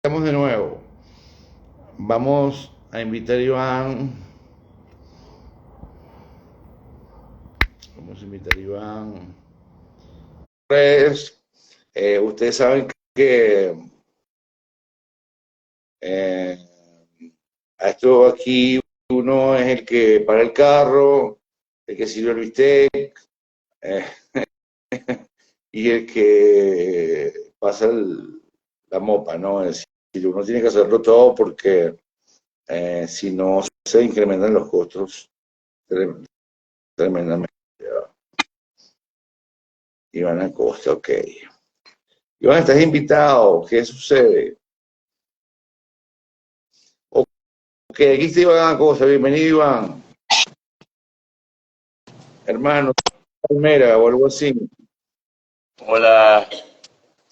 Estamos de nuevo. Vamos a invitar a Iván. Vamos a invitar a Iván. Pues, ustedes saben que eh, a esto aquí uno es el que para el carro, el que sirve el bistec eh, y el que pasa la mopa, ¿no? Es decir, uno tiene que hacerlo todo porque si no se incrementan los costos tremendamente. Iván Acosta, ok. Iván, estás invitado. ¿Qué sucede? Ok, aquí está Iván Acosta. Bienvenido, Iván. Hermano, Palmera o algo así. Hola,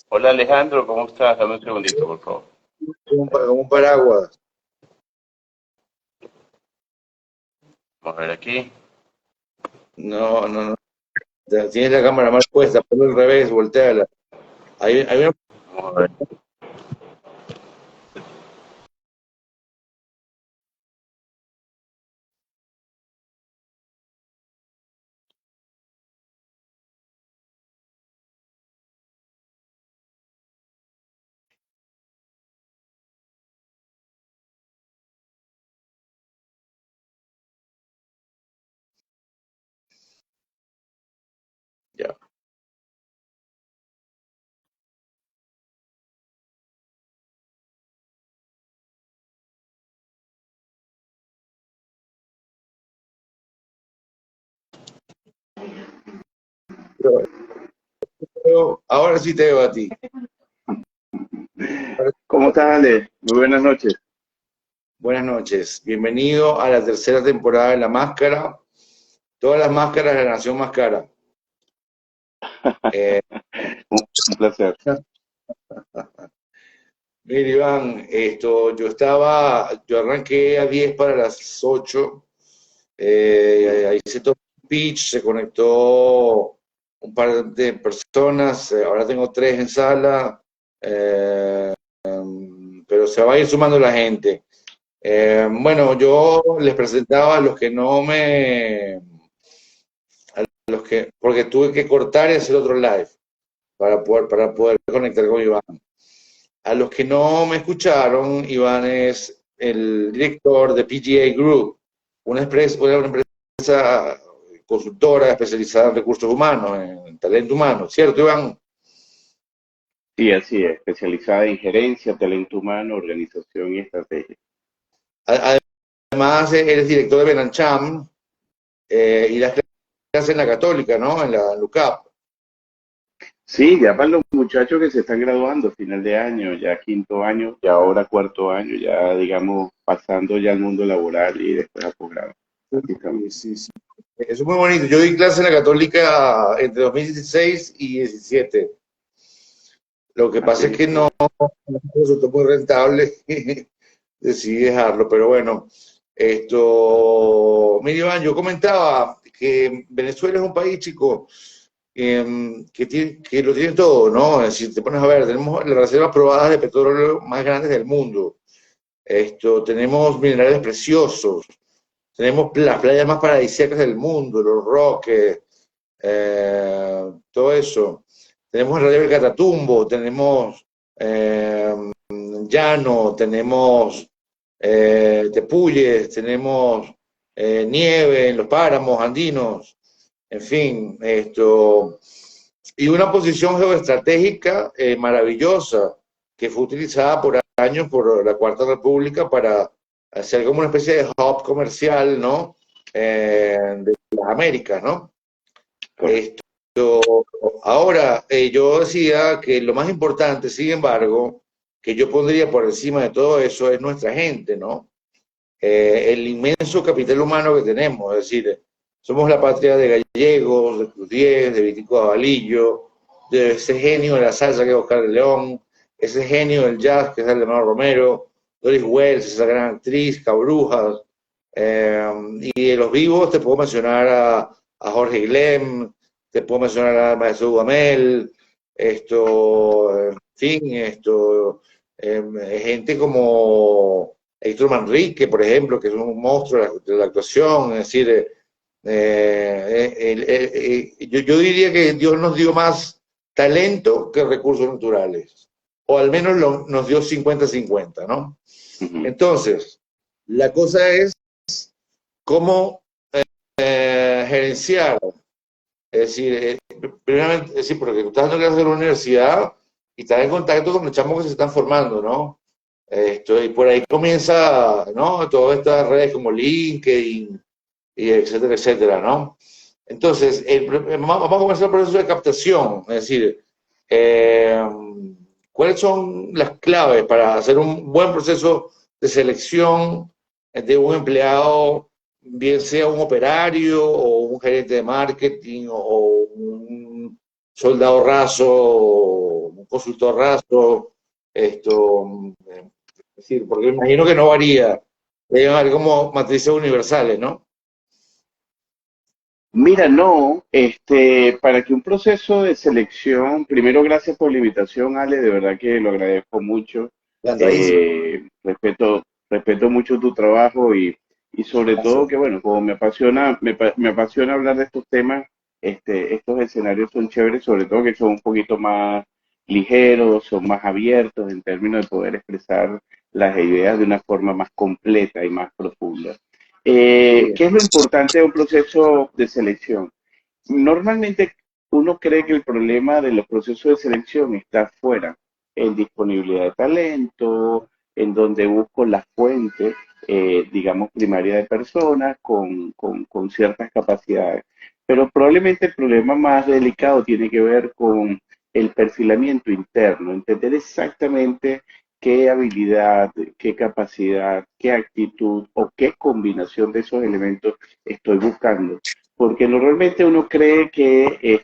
hola Alejandro, ¿cómo estás? Dame un segundito, por favor. Como un paraguas. Vamos a ver aquí. No, no, no. Tienes la cámara mal puesta. Ponlo al revés, volteala. Hay una... Vamos a ver. Ya. Ahora sí te veo a ti. ¿Cómo estás, Ale? Muy buenas noches. Buenas noches. Bienvenido a la tercera temporada de La Máscara. Todas las máscaras de la Nación Máscara. Eh, Un placer. Mire, Iván, yo arranqué a 10 para las 8. Ahí se tomó un pitch, se conectó un par de personas, ahora tengo 3 en sala, eh, pero se va a ir sumando la gente. Bueno, yo les presentaba a los que no me, a los que, porque tuve que cortar y hacer otro live para poder conectar con Iván. A los que no me escucharon, Iván es el director de PGA Group, una empresa consultora especializada en recursos humanos, en talento humano, ¿cierto, Iván? Sí, así es, especializada en gerencia, talento humano, organización y estrategia. Además, eres director de Benancham y das clases en la Católica, ¿no? En la LUCAP. Sí, ya para los muchachos que se están graduando, final de año, ya quinto año, ya ahora cuarto año, ya digamos pasando ya al mundo laboral y después a posgrado. Así estamos. Sí, sí, sí. Eso es muy bonito. Yo di clase en la Católica entre 2016 y 2017. Lo que pasa es Así, que no resultó muy rentable, decidí dejarlo, pero bueno, mire Iván, yo comentaba que Venezuela es un país, chico, que lo tiene todo, ¿no? Si te pones a ver, tenemos las reservas probadas de petróleo más grandes del mundo, tenemos minerales preciosos, tenemos las playas más paradisíacas del mundo, los Roques, todo eso. Tenemos el relieve del Catatumbo, tenemos eh, llano, tenemos tepuyes, tenemos nieve en los páramos andinos, en fin, y una posición geoestratégica maravillosa que fue utilizada por años por la Cuarta República para hacer como una especie de hub comercial, ¿no? De las Américas, ¿no? correcto. Ahora, yo decía que lo más importante, sin embargo, que yo pondría por encima de todo eso es nuestra gente, ¿no? El inmenso capital humano que tenemos, es decir, somos la patria de Gallegos, de Cruz Diez, de Vitico Avalillo, de ese genio de la salsa que es Oscar de León, ese genio del jazz que es Aldemar Romero, Doris Wells, esa gran actriz, Cabrujas, y de los vivos te puedo mencionar a Jorge Glem, te puedo mencionar al maestro Dudamel, en fin, gente como Héctor Manrique, por ejemplo, que es un monstruo de la actuación, es decir, yo diría que Dios nos dio más talento que recursos naturales, o al menos nos dio 50-50, ¿no? Ujú. Entonces, la cosa es cómo gerenciar, es decir, primeramente, es decir, porque tú estás dando clases en la universidad y estás en contacto con los chamos que se están formando, ¿no? Y por ahí comienza, ¿no? Todas estas redes como LinkedIn, y etcétera, etcétera, ¿no? Entonces, vamos a comenzar el proceso de captación, es decir, eh, ¿cuáles son las claves para hacer un buen proceso de selección de un empleado, bien sea un operario o un gerente de marketing o un soldado raso, un consultor raso? Es decir, porque imagino que no varía, deben haber como matrices universales, ¿no? Mira, no, para que un proceso de selección, primero gracias por la invitación, Ale, de verdad que lo agradezco mucho. Encantadísimo. Respeto mucho tu trabajo y sobre todo Gracias. que, bueno, como me apasiona hablar de estos temas, estos escenarios son chéveres, sobre todo que son un poquito más ligeros, son más abiertos en términos de poder expresar las ideas de una forma más completa y más profunda. Sí. ¿Qué es lo importante de un proceso de selección? Normalmente uno cree que el problema de los procesos de selección está fuera, en disponibilidad de talento, en donde busco la fuente, digamos, primaria de personas con ciertas capacidades. Pero probablemente el problema más delicado tiene que ver con el perfilamiento interno, entender exactamente qué habilidad, qué capacidad, qué actitud o qué combinación de esos elementos estoy buscando. Porque normalmente uno cree que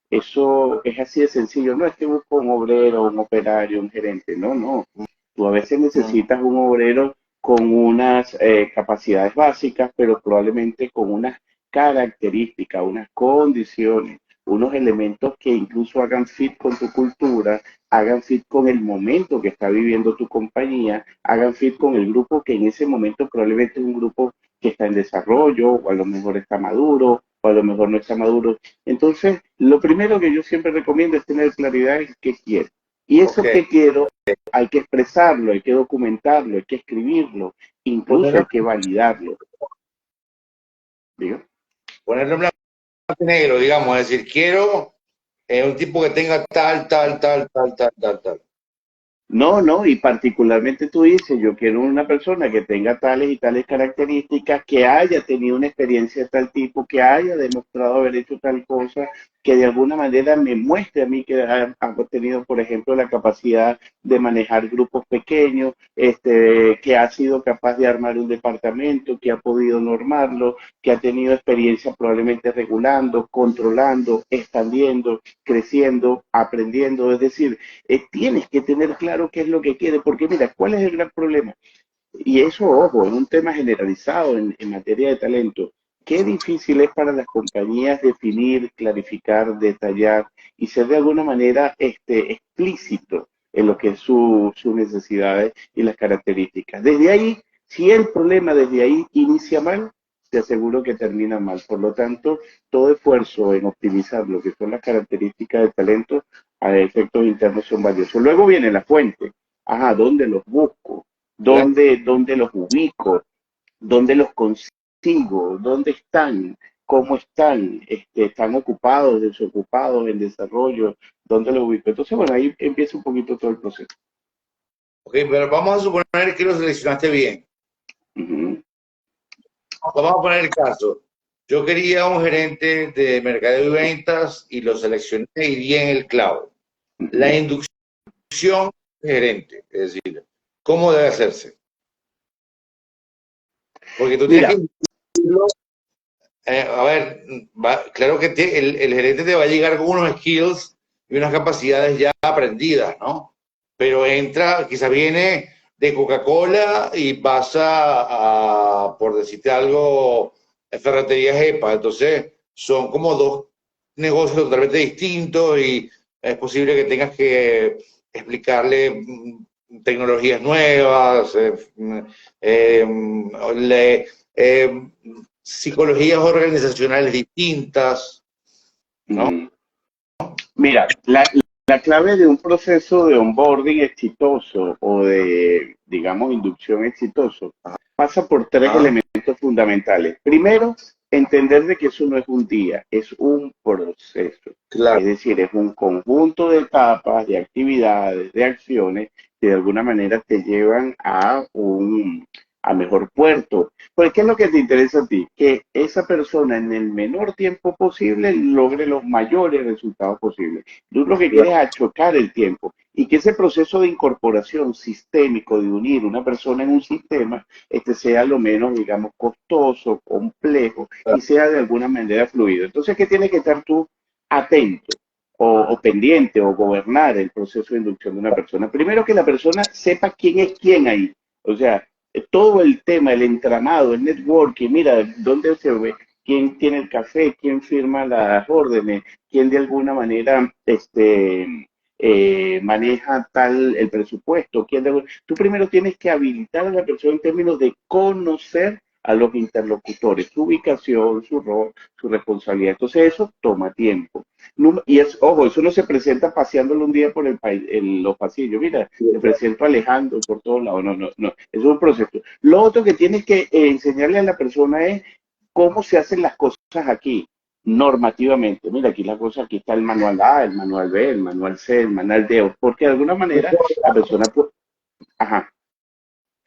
eso es así de sencillo. No es que busco un obrero, un operario, un gerente. No, no. Tú a veces necesitas un obrero con unas capacidades básicas, pero probablemente con unas características, unas condiciones, unos elementos que incluso hagan fit con tu cultura, hagan fit con el momento que está viviendo tu compañía, hagan fit con el grupo que en ese momento probablemente es un grupo que está en desarrollo, o a lo mejor está maduro, o a lo mejor no está maduro. Entonces, lo primero que yo siempre recomiendo es tener claridad en qué quiero. Y Ok. eso que quiero hay que expresarlo, hay que documentarlo, hay que escribirlo, incluso Ponerlo, hay que validarlo. ¿Digo? ponerlo en blanco y negro, digamos, es decir, quiero un tipo que tenga tal. No, no, y particularmente tú dices, yo quiero una persona que tenga tales y tales características, que haya tenido una experiencia de tal tipo, que haya demostrado haber hecho tal cosa, que de alguna manera me muestre a mí que ha tenido, por ejemplo, la capacidad de manejar grupos pequeños, que ha sido capaz de armar un departamento, que ha podido normarlo, que ha tenido experiencia probablemente regulando, controlando, expandiendo, creciendo, aprendiendo, es decir, tienes que tener claro qué es lo que quieres, porque mira, ¿cuál es el gran problema? Y eso, ojo, es un tema generalizado en materia de talento. Qué difícil es para las compañías definir, clarificar, detallar y ser de alguna manera explícito en lo que es sus necesidades y las características. Desde ahí, si el problema desde ahí inicia mal, te aseguro que termina mal. Por lo tanto, todo esfuerzo en optimizar lo que son las características del talento a efectos internos son valiosos. Luego viene la fuente. Ajá, ¿dónde los busco? Claro. ¿Dónde los ubico? ¿Dónde los consigo? ¿Dónde están? ¿Cómo están? ¿Están ocupados, desocupados, en desarrollo? ¿Dónde los ubico? Entonces, bueno, ahí empieza un poquito todo el proceso. Ok, pero vamos a suponer que lo seleccionaste bien. Ujú, Vamos a poner el caso. Yo quería un gerente de mercadeo y ventas y lo seleccioné y di en el clavo. La ujú. inducción gerente, es decir, ¿cómo debe hacerse? Porque tú tienes Mira, que a ver, claro que el gerente te va a llegar con unos skills y unas capacidades ya aprendidas, ¿no? Pero entra, quizás viene de Coca-Cola y pasa por decirte algo, Ferretería Jepa. Entonces, son como dos negocios totalmente distintos y es posible que tengas que explicarle tecnologías nuevas, le- eh, psicologías organizacionales distintas, ¿no? Mm. Mira, la clave de un proceso de onboarding exitoso o de, digamos, inducción exitoso pasa por tres Ah, elementos fundamentales. Primero, entender de que eso no es un día, es un proceso. claro, Es decir, es un conjunto de etapas, de actividades, de acciones que de alguna manera te llevan a mejor puerto. Pues, ¿qué es lo que te interesa a ti? Que esa persona en el menor tiempo posible logre los mayores resultados posibles. Tú lo que quieres es claro, achocar el tiempo y que ese proceso de incorporación sistémico, de unir una persona en un sistema, sea lo menos, digamos, costoso, complejo y sea de alguna manera fluido. Entonces, ¿qué tienes que estar tú atento? O pendiente o gobernar el proceso de inducción de una persona. Primero que la persona sepa quién es quién ahí. O sea, todo el tema, el entramado, el networking, mira, dónde se ve, quién tiene el café, quién firma las órdenes, quién de alguna manera maneja tal el presupuesto, tú primero tienes que habilitar a la persona en términos de conocer a los interlocutores, su ubicación, su rol, su responsabilidad. Entonces eso toma tiempo. Y es, ojo, eso no se presenta paseándolo un día por el país, en los pasillos. Mira, te presento a Alejandro por todos lados. No, no, no. Es un proceso. Lo otro que tienes que enseñarle a la persona es cómo se hacen las cosas aquí, normativamente. Mira, aquí la cosa, aquí está el manual A, el manual B, el manual C, el manual D, porque de alguna manera la persona puede, ajá,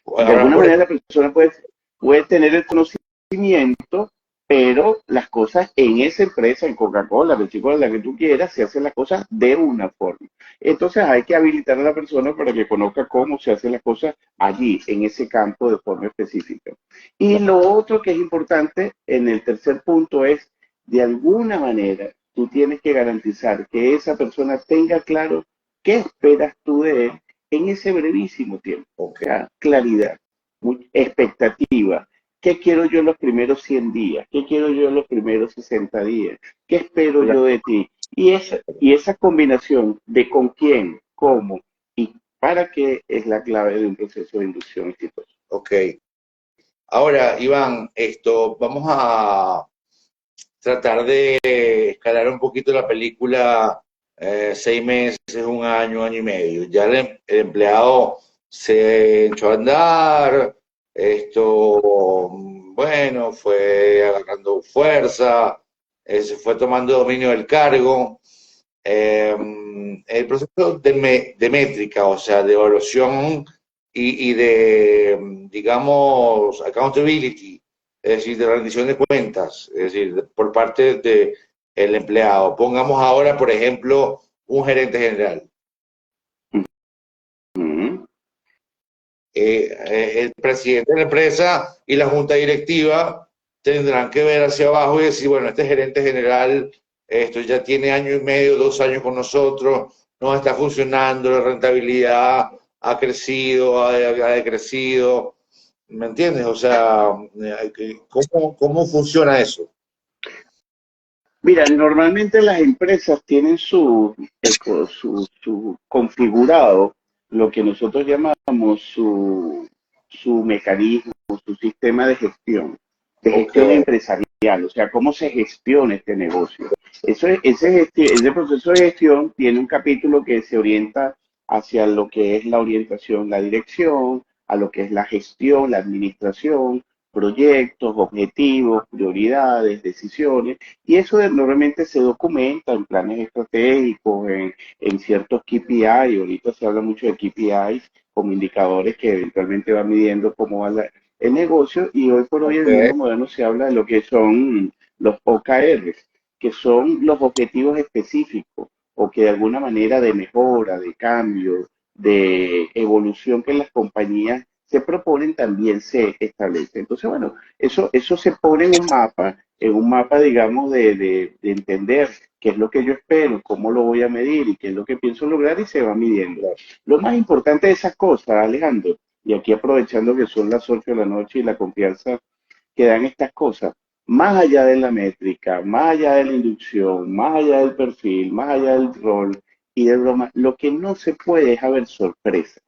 de ahora alguna por manera la persona puede tener el conocimiento, pero las cosas en esa empresa, en Coca-Cola, Pepsi-Cola, la que tú quieras, se hacen las cosas de una forma. Entonces hay que habilitar a la persona para que conozca cómo se hacen las cosas allí, en ese campo de forma específica. Y lo otro que es importante en el tercer punto es, de alguna manera, tú tienes que garantizar que esa persona tenga claro qué esperas tú de él en ese brevísimo tiempo. O sea, claridad, expectativa. ¿Qué quiero yo en los primeros 100 días? ¿Qué quiero yo en los primeros 60 días? ¿Qué espero yo de ti? Y esa combinación de con quién, cómo y para qué es la clave de un proceso de inducción exitoso. ok. Ahora, Iván, vamos a tratar de escalar un poquito la película, 6 meses, un año y medio. Ya el empleado se echó a andar, bueno, fue agarrando fuerza, se fue tomando dominio del cargo. El proceso de métrica, o sea, de evaluación y de, digamos, accountability, es decir, de rendición de cuentas, es decir, por parte del empleado. Pongamos ahora, por ejemplo, un gerente general. Ujú. El presidente de la empresa y la junta directiva tendrán que ver hacia abajo y decir, bueno, este gerente general, esto ya tiene año y medio, 2 años con nosotros, no está funcionando, la rentabilidad ha crecido, ha decrecido, ¿me entiendes? O sea, ¿cómo funciona eso? Mira, normalmente las empresas tienen su configurado, lo que nosotros llamamos su mecanismo, su sistema de Ok, gestión empresarial, o sea, cómo se gestiona este negocio. Ese proceso de gestión tiene un capítulo que se orienta hacia lo que es la orientación, la dirección, a lo que es la gestión, la administración, proyectos, objetivos, prioridades, decisiones y eso normalmente se documenta en planes estratégicos, en ciertos KPI. Ahorita se habla mucho de KPIs como indicadores que eventualmente van midiendo cómo va el negocio. Y hoy por hoy en ok, el mundo moderno se habla de lo que son los OKRs, que son los objetivos específicos o que de alguna manera de mejora, de cambio, de evolución que las compañías se proponen también se establece. Entonces, bueno, eso se pone en un mapa, digamos, de entender qué es lo que yo espero, cómo lo voy a medir y qué es lo que pienso lograr y se va midiendo. Lo más importante de esas cosas, Alejandro, y aquí aprovechando que son las 8 de la noche y la confianza que dan estas cosas, más allá de la métrica, más allá de la inducción, más allá del perfil, más allá del rol y de broma, lo que no se puede es haber sorpresa.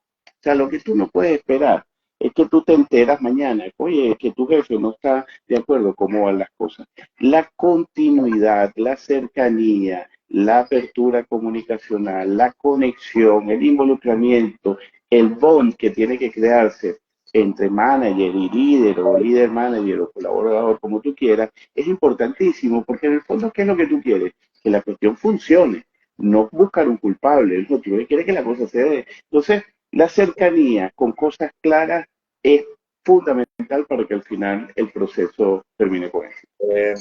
sea, lo que tú no puedes esperar es que tú te enteras mañana, oye, que tu jefe no está de acuerdo cómo van las cosas. La continuidad, la cercanía, la apertura comunicacional, la conexión, el involucramiento, el bond que tiene que crearse entre manager y líder o líder manager o colaborador, como tú quieras, es importantísimo porque en el fondo, ¿qué es lo que tú quieres? Que la cuestión funcione, no buscar un culpable, no, tú quieres que la cosa se dé. Entonces, la cercanía con cosas claras es fundamental para que al final el proceso termine con eso. Eh,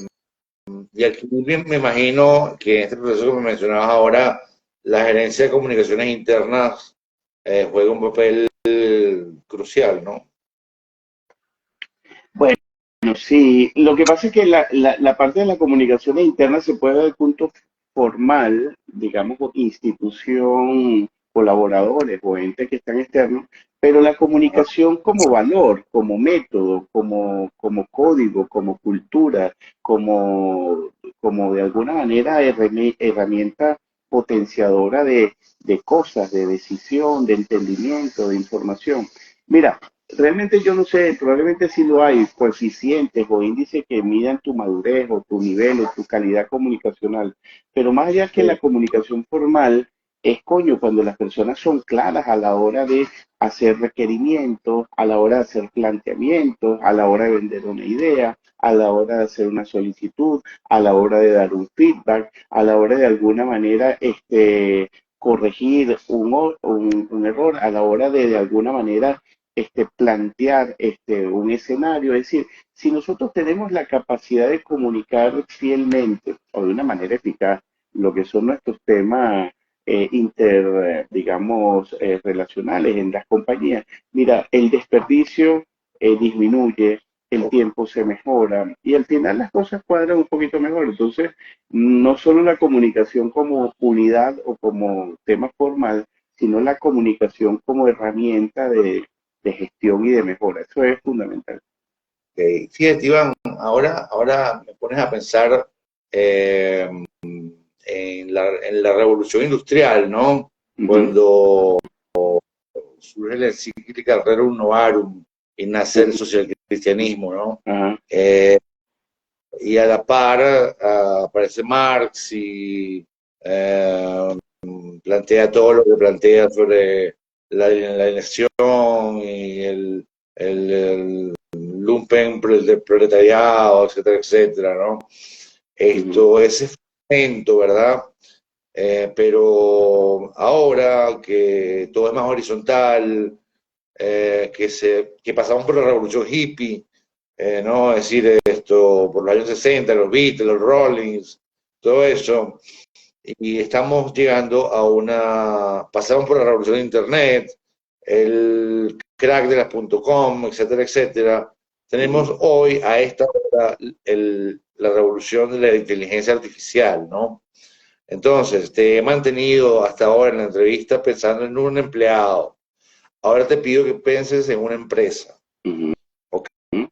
y aquí me imagino que en este proceso que me mencionabas ahora, la gerencia de comunicaciones internas juega un papel crucial, ¿no? Bueno, sí, lo que pasa es que la parte de la comunicación interna se puede ver desde el punto formal, digamos, con institución, colaboradores o entes que están externos, pero la comunicación como valor, como método, como código, como cultura, como de alguna manera herramienta potenciadora de cosas, de decisión, de entendimiento, de información. Mira, realmente yo no sé, probablemente sí lo hay, coeficientes o índices que midan tu madurez o tu nivel o tu calidad comunicacional, pero más allá que la Sí. comunicación formal, es coño cuando las personas son claras a la hora de hacer requerimientos, a la hora de hacer planteamientos, a la hora de vender una idea, a la hora de hacer una solicitud, a la hora de dar un feedback, a la hora de alguna manera corregir un error, a la hora de alguna manera plantear un escenario. Es decir, si nosotros tenemos la capacidad de comunicar fielmente o de una manera eficaz lo que son nuestros temas digamos, relacionales en las compañías, mira, el desperdicio disminuye, el tiempo se mejora y al final las cosas cuadran un poquito mejor. Entonces, no solo la comunicación como unidad o como tema formal, sino la comunicación como herramienta de gestión y de mejora. Eso es fundamental. Okay. Fíjate, Iván, ahora me pones a pensar eh, en la revolución industrial, ¿no? Uh -huh, Cuando surge la encíclica Rerum Novarum y nace uh el -huh, socialcristianismo, ¿no? uh -huh, Eh, y a la par aparece Marx y plantea todo lo que plantea sobre la elección y el lumpen del proletariado, etcétera, etcétera, ¿no? uh -huh. Esto, ese momento, ¿verdad? Pero ahora que todo es más horizontal, que pasamos por la revolución hippie, ¿no? Es decir, esto, por los años 60, los Beatles, los Rollings, todo eso, y estamos llegando a pasamos por la revolución de Internet, el crack de las .com, etcétera, etcétera. Uh -huh. Tenemos hoy, a esta hora, la revolución de la inteligencia artificial, ¿no? Entonces, te he mantenido hasta ahora en la entrevista pensando en un empleado. Ahora te pido que pienses en una empresa, Uh ¿ok?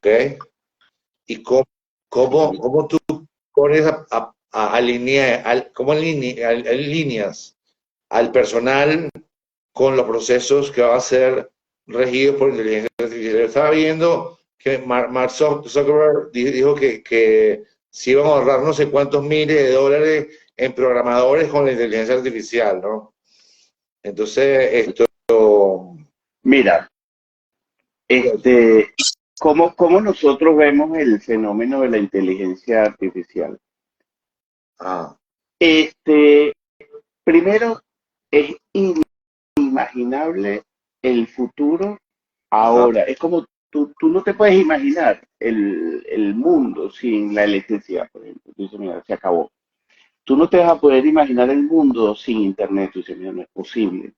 -huh. Y cómo tú pones a alinear, cómo alineas al personal con los procesos que van a ser regidos por inteligencia artificial. Yo estaba viendo que Mark Zuckerberg dijo que se iban a ahorrar no sé cuántos miles de dólares en programadores con la inteligencia artificial, ¿no? Entonces, esto... Mira, ¿cómo nosotros vemos el fenómeno de la inteligencia artificial? Ah, Este, Primero, es inimaginable el futuro ajá, ahora. Es como tú no te puedes imaginar el mundo sin la electricidad, por ejemplo. Tú dices, mira, se acabó. Tú no te vas a poder imaginar el mundo sin internet. Tú dices, mira, no es posible.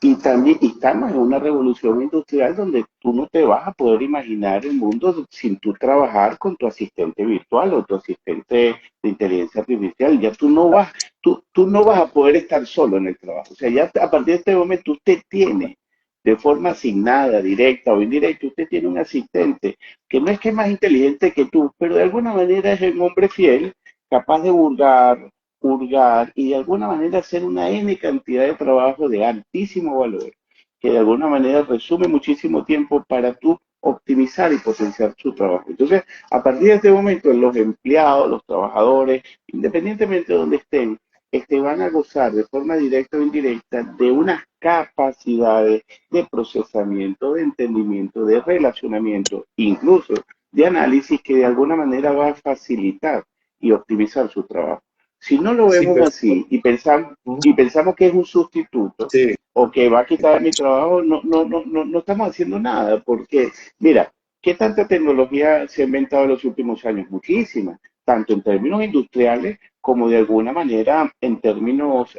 Y también estamos en una revolución industrial donde tú no te vas a poder imaginar el mundo sin tú trabajar con tu asistente virtual o tu asistente de inteligencia artificial. Ya tú no vas a poder estar solo en el trabajo. O sea, ya a partir de este momento usted tiene de forma asignada, directa o indirecta, usted tiene un asistente que no es que es más inteligente que tú, pero de alguna manera es un hombre fiel, capaz de hurgar y de alguna manera hacer una N cantidad de trabajo de altísimo valor. que de alguna manera resume muchísimo tiempo para tú optimizar y potenciar su trabajo. Entonces, a partir de este momento, los empleados, los trabajadores, independientemente de donde estén, van a gozar de forma directa o indirecta de unas capacidades de procesamiento, de entendimiento, de relacionamiento, incluso de análisis que de alguna manera va a facilitar y optimizar su trabajo. Si no lo Sí, vemos pero, así y pensamos que es un sustituto sí, o que va a quitar mi trabajo, no estamos haciendo nada, porque mira, ¿qué tanta tecnología se ha inventado en los últimos años? Muchísima, tanto en términos industriales como de alguna manera en términos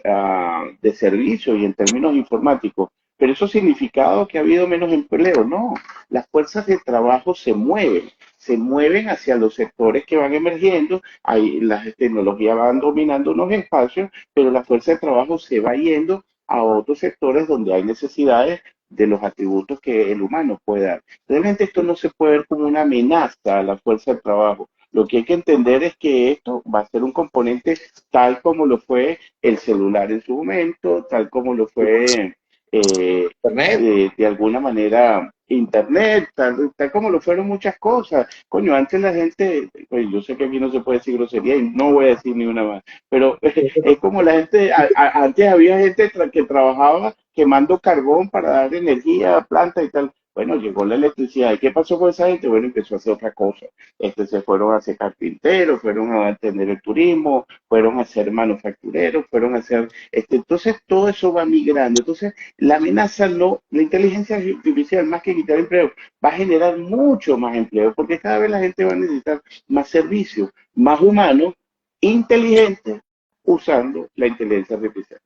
de servicio y en términos informáticos. Pero eso ha significado que ha habido menos empleo, no. Las fuerzas de trabajo se mueven hacia los sectores que van emergiendo, ahí las tecnologías van dominando unos espacios, pero la fuerza de trabajo se va yendo a otros sectores donde hay necesidades de los atributos que el humano puede dar. Realmente esto no se puede ver como una amenaza a la fuerza de trabajo. Lo que hay que entender es que esto va a ser un componente tal como lo fue el celular en su momento, tal como lo fue internet. de alguna manera Internet, tal como lo fueron muchas cosas. Coño, antes la gente, pues, yo sé que aquí no se puede decir grosería y no voy a decir ni una más, pero es como la gente, antes había gente que trabajaba quemando carbón para dar energía a plantas y tal. Bueno, llegó la electricidad. ¿Y qué pasó con esa gente? Bueno, empezó a hacer otra cosa. Se fueron a hacer carpinteros, fueron a atender el turismo, fueron a ser manufactureros, fueron a hacer, entonces todo eso va migrando. Entonces, la amenaza no, la inteligencia artificial, más que quitar empleo, va a generar mucho más empleo, porque cada vez la gente va a necesitar más servicios, más humanos, inteligentes, usando la inteligencia artificial.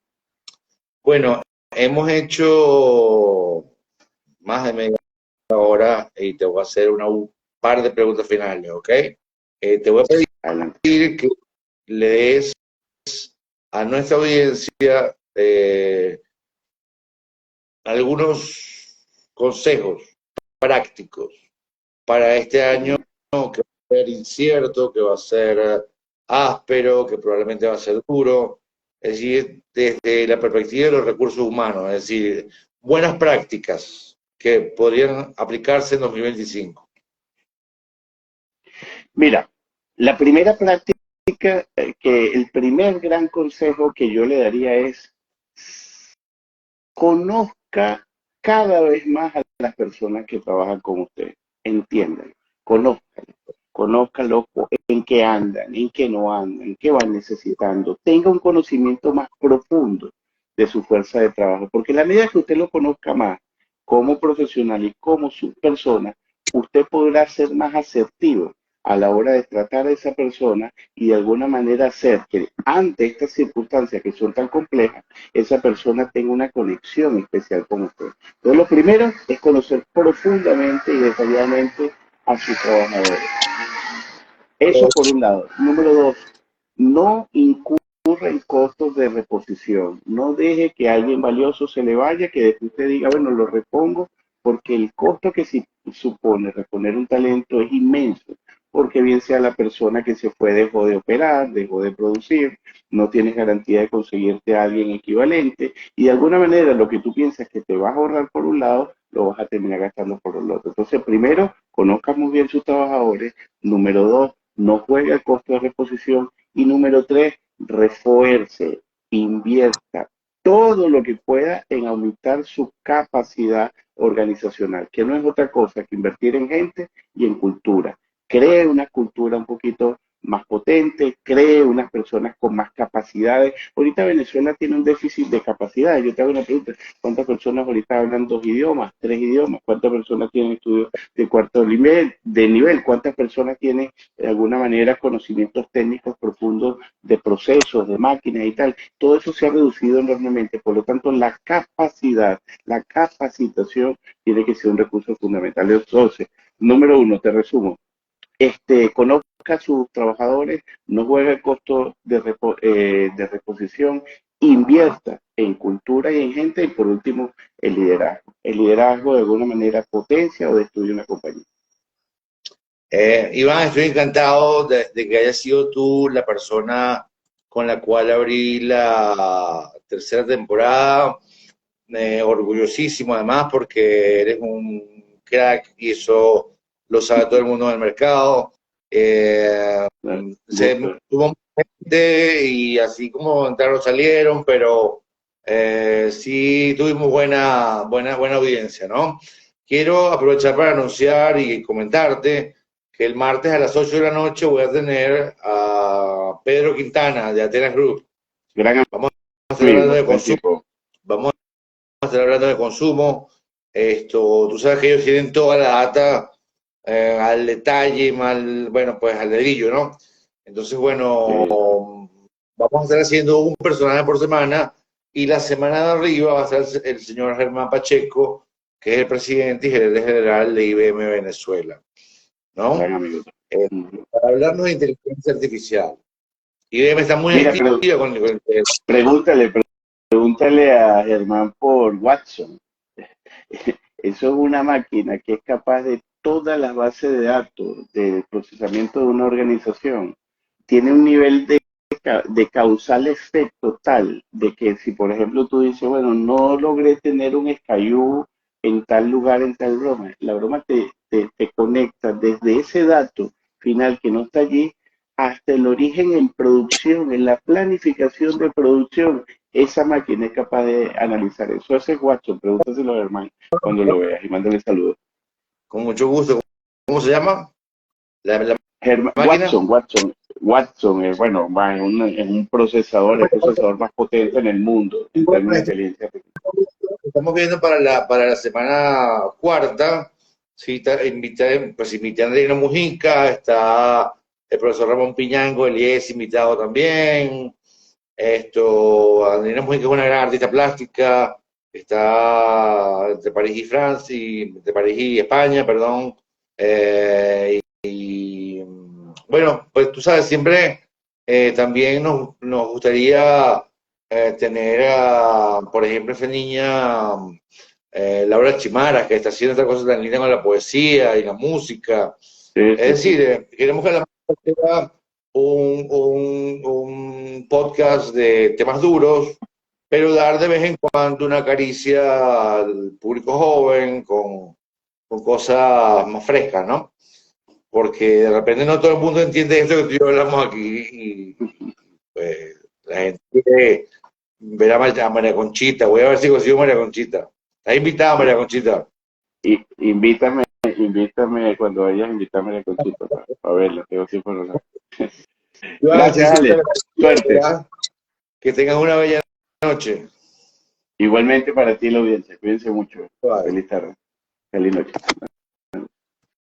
Bueno, hemos hecho más de media hora y te voy a hacer un par de preguntas finales, ¿ok? Te voy a Adelante. pedir que le des a nuestra audiencia algunos consejos prácticos para este año que va a ser incierto, que va a ser áspero, que probablemente va a ser duro, es decir, desde la perspectiva de los recursos humanos, es decir, buenas prácticas que podrían aplicarse en 2025. Mira, la primera práctica, que el primer gran consejo que yo le daría es conozca cada vez más a las personas que trabajan con usted. Entiendan, conózcanlo, conózcanlo en qué andan, en qué no andan, qué van necesitando. Tenga un conocimiento más profundo de su fuerza de trabajo, porque a la medida que usted lo conozca más como profesional y como su persona, usted podrá ser más asertivo a la hora de tratar a esa persona y de alguna manera hacer que ante estas circunstancias que son tan complejas, esa persona tenga una conexión especial con usted. Entonces, lo primero es conocer profundamente y detalladamente a sus trabajadores. Eso por un lado. Número dos, no incurra en costos de reposición. No deje que alguien valioso se le vaya, que después usted diga, bueno, lo repongo, porque el costo que supone reponer un talento es inmenso. Porque bien sea la persona que se fue, dejó de operar, dejó de producir, no tienes garantía de conseguirte a alguien equivalente, y de alguna manera lo que tú piensas que te vas a ahorrar por un lado, lo vas a terminar gastando por el otro. Entonces, primero, conozca muy bien sus trabajadores. Número dos, no juegue el costo de reposición. Y número tres, refuerce, invierta todo lo que pueda en aumentar su capacidad organizacional, que no es otra cosa que invertir en gente y en cultura. Cree una cultura un poquito más potente, cree unas personas con más capacidades. Ahorita Venezuela tiene un déficit de capacidades. Yo te hago una pregunta, ¿cuántas personas ahorita hablan dos idiomas, tres idiomas? ¿Cuántas personas tienen estudios de cuarto nivel? ¿Cuántas personas tienen de alguna manera conocimientos técnicos profundos de procesos, de máquinas y tal? Todo eso se ha reducido enormemente. Por lo tanto, la capacidad, la capacitación tiene que ser un recurso fundamental. Entonces, número uno, te resumo, conozca a sus trabajadores, no juegue el costo de reposición, invierta en cultura y en gente, y por último, el liderazgo. El liderazgo de alguna manera potencia o destruye una compañía. Iván, estoy encantado de que hayas sido tú la persona con la cual abrí la tercera temporada. orgullosísimo además porque eres un crack y eso lo sabe todo el mundo del mercado. Tuvo gente y así como entraron salieron, pero sí tuvimos buena audiencia, ¿no? Quiero aprovechar para anunciar y comentarte que el martes a las 8 de la noche voy a tener a Pedro Quintana de Atenas Group. Vamos a estar hablando de consumo. Vamos a estar hablando de consumo. Tú sabes que ellos tienen toda la data al detalle, bueno, pues al dedillo, ¿no? Entonces, bueno, vamos a estar haciendo un personaje por semana y la semana de arriba va a ser el señor Germán Pacheco, que es el presidente y gerente general de IBM Venezuela, ¿no? Para hablarnos de inteligencia artificial. IBM está muy activa con el... Pregúntale a Germán por Watson. Eso es una máquina que es capaz de todas las bases de datos del procesamiento de una organización. Tiene un nivel de causal efecto tal de que si, por ejemplo, tú dices, bueno, no logré tener un SKU en tal lugar, en tal broma, la broma te conecta desde ese dato final que no está allí hasta el origen en producción, en la planificación de producción. Esa máquina es capaz de analizar eso. Ese es Watson, pregúntaselo a Germán cuando lo veas y mándale saludos. Con mucho gusto. ¿Cómo se llama? ¿La Watson, bueno, es un procesador, el procesador más potente en el mundo en términos de inteligencia artificial. Estamos viendo para la semana cuarta, sí, invité a Andreina Mujica, está el profesor Ramón Piñango, él es invitado también. Andreina Mujica es una gran artista plástica, está entre París y Francia, entre París y España, perdón. Bueno, pues tú sabes, siempre también nos gustaría tener, por ejemplo, esa niña Laura Chimara, que está haciendo esta cosa tan linda con la poesía y la música. Es decir, queremos que la sea un podcast de temas duros, pero dar de vez en cuando una caricia al público joven con cosas más frescas, ¿no? Porque de repente no todo el mundo entiende esto que tú y yo hablamos aquí y pues la gente quiere ver a María Conchita. Voy a ver si consigo María Conchita. ¿Estás invitada, María Conchita? Invítame cuando vayas, invítame a María Conchita para verla, tengo tiempo de hablar. Gracias, Ale. Suerte. Que tengas una bella noche. Igualmente para ti la audiencia. Cuídense mucho. Feliz tarde. Feliz noche.